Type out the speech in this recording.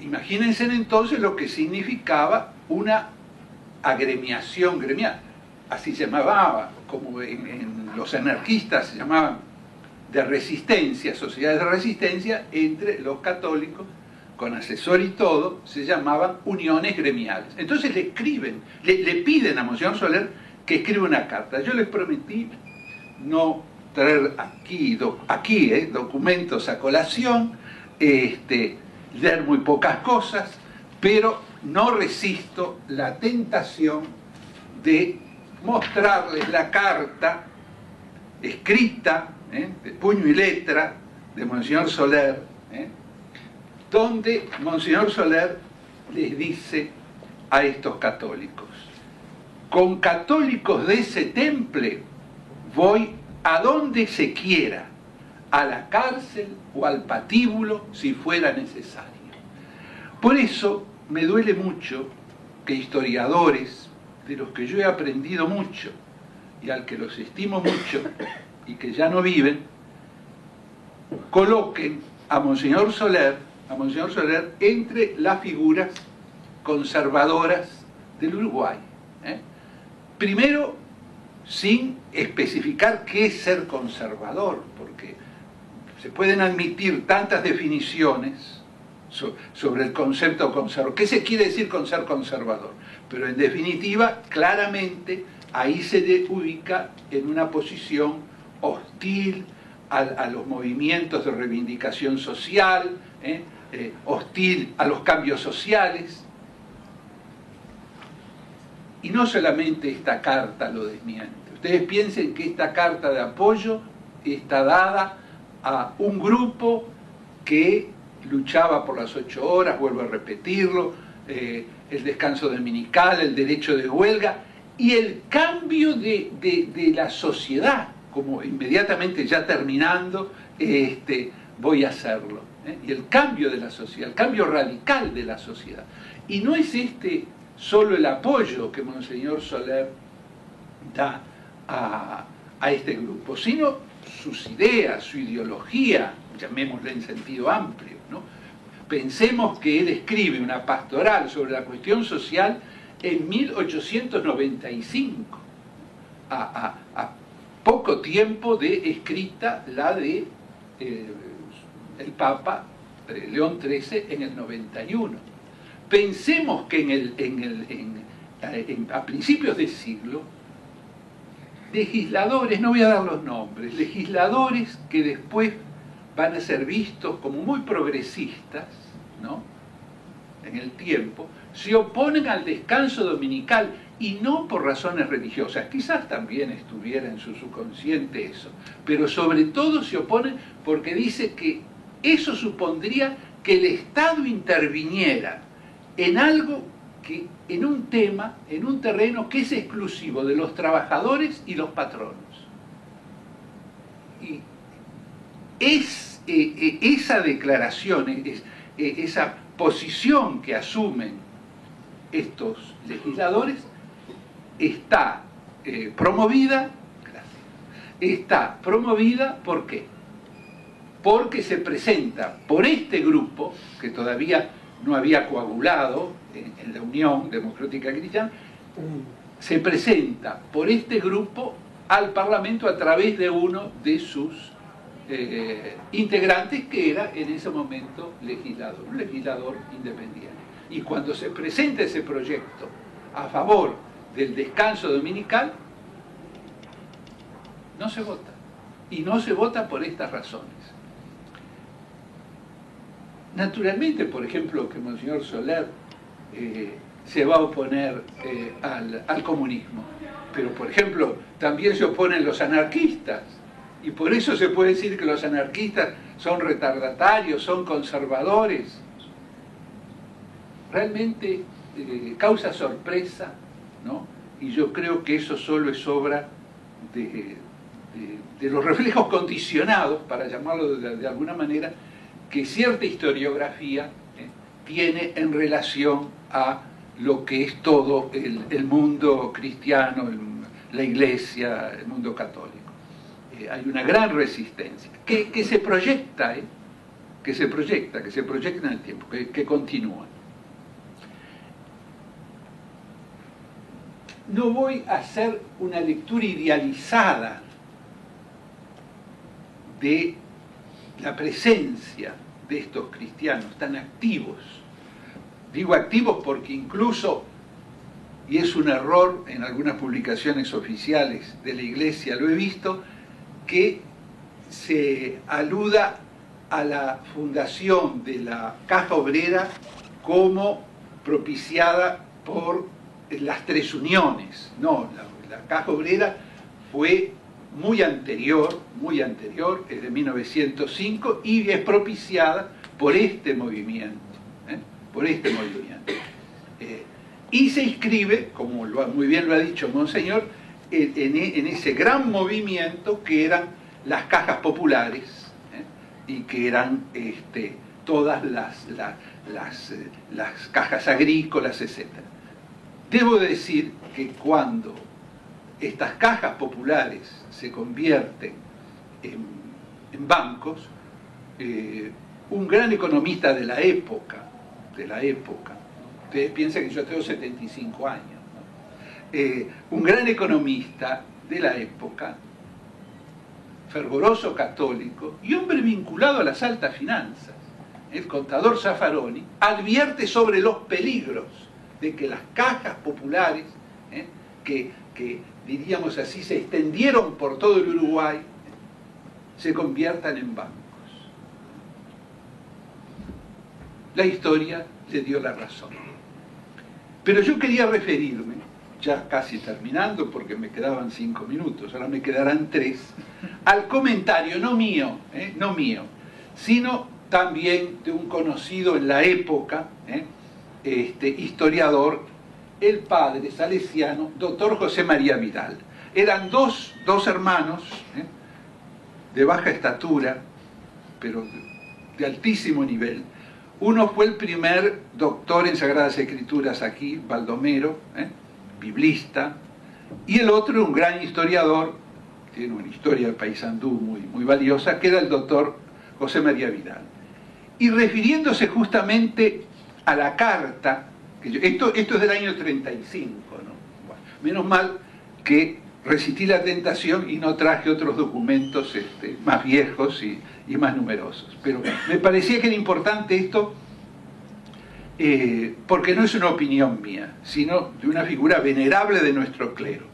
Imagínense entonces lo que significaba una agremiación gremial, así se llamaba, como en los anarquistas se llamaban, de resistencia, sociedades de resistencia entre los católicos, con asesor y todo, se llamaban uniones gremiales. Entonces le escriben, le piden a Monseñor Soler que escriba una carta. Yo les prometí no traer aquí documentos a colación, leer muy pocas cosas, pero no resisto la tentación de mostrarles la carta escrita, de puño y letra, de Monseñor Soler, donde Monseñor Soler les dice a estos católicos: con católicos de ese temple voy a donde se quiera, a la cárcel o al patíbulo si fuera necesario. Por eso me duele mucho que historiadores, de los que yo he aprendido mucho y al que los estimo mucho y que ya no viven, coloquen a Monseñor Soler entre las figuras conservadoras del Uruguay. Primero, sin especificar qué es ser conservador, porque se pueden admitir tantas definiciones sobre el concepto conservador. ¿Qué se quiere decir con ser conservador? Pero en definitiva, claramente, ahí se ubica en una posición hostil a los movimientos de reivindicación social, hostil a los cambios sociales. Y no solamente esta carta lo desmiente. Ustedes piensen que esta carta de apoyo está dada a un grupo que luchaba por las 8 horas, vuelvo a repetirlo, el descanso dominical, el derecho de huelga y el cambio de la sociedad, como inmediatamente ya terminando, voy a hacerlo. Y el cambio de la sociedad, el cambio radical de la sociedad. Y no es solo el apoyo que Monseñor Soler da a este grupo, sino sus ideas, su ideología, llamémosle en sentido amplio, ¿no? Pensemos que él escribe una pastoral sobre la cuestión social en 1895, a poco tiempo de escrita la de el Papa León XIII en el 91. Pensemos que a principios de siglo, legisladores, no voy a dar los nombres, legisladores que después van a ser vistos como muy progresistas, ¿no?, en el tiempo, se oponen al descanso dominical, y no por razones religiosas, quizás también estuviera en su subconsciente eso, pero sobre todo se oponen porque dice que eso supondría que el Estado interviniera en algo que, en un tema, en un terreno que es exclusivo de los trabajadores y los patronos. Y esa declaración, esa posición que asumen estos legisladores está promovida, ¿por qué? Porque se presenta por este grupo, que todavía no había coagulado en la Unión Democrática Cristiana, se presenta por este grupo al Parlamento a través de uno de sus integrantes, que era en ese momento legislador, un legislador independiente. Y cuando se presenta ese proyecto a favor del descanso dominical, no se vota. Y no se vota por estas razones. Naturalmente, por ejemplo, que Monseñor Soler se va a oponer al comunismo, pero por ejemplo también se oponen los anarquistas, y por eso se puede decir que los anarquistas son retardatarios, son conservadores. Realmente causa sorpresa, ¿no? Y yo creo que eso solo es obra de los reflejos condicionados, para llamarlo de alguna manera, que cierta historiografía tiene en relación a lo que es todo el mundo cristiano, la Iglesia, el mundo católico. Hay una gran resistencia que se proyecta que se proyecta en el tiempo, que continúa. No voy a hacer una lectura idealizada de la presencia de estos cristianos tan activos. Digo activos porque incluso, y es un error en algunas publicaciones oficiales de la Iglesia, lo he visto, que se aluda a la fundación de la Caja Obrera como propiciada por las Tres Uniones. No, la Caja Obrera fue muy anterior, es de 1905 y es propiciada por este movimiento, y se inscribe, como muy bien lo ha dicho Monseñor, en ese gran movimiento que eran las cajas populares, y que eran todas las cajas agrícolas, etc. Debo decir que cuando estas cajas populares se convierten en bancos, un gran economista de la época, ustedes piensan que yo tengo 75 años, ¿no? Un gran economista de la época, fervoroso católico y hombre vinculado a las altas finanzas, el contador Zaffaroni, advierte sobre los peligros de que las cajas populares, que diríamos así, se extendieron por todo el Uruguay, se conviertan en bancos. La historia le dio la razón. Pero yo quería referirme, ya casi terminando porque me quedaban 5 minutos, ahora me quedarán 3, al comentario, no mío, sino también de un conocido en la época, historiador, el padre salesiano, doctor José María Vidal. Eran dos hermanos, de baja estatura, pero de altísimo nivel. Uno fue el primer doctor en Sagradas Escrituras aquí, Baldomero, biblista, y el otro un gran historiador, tiene una historia de Paysandú muy valiosa, que era el doctor José María Vidal. Y refiriéndose justamente a la carta, esto es del año 35, ¿no? Bueno, menos mal que resistí la tentación y no traje otros documentos más viejos y más numerosos. Pero me parecía que era importante esto, porque no es una opinión mía, sino de una figura venerable de nuestro clero.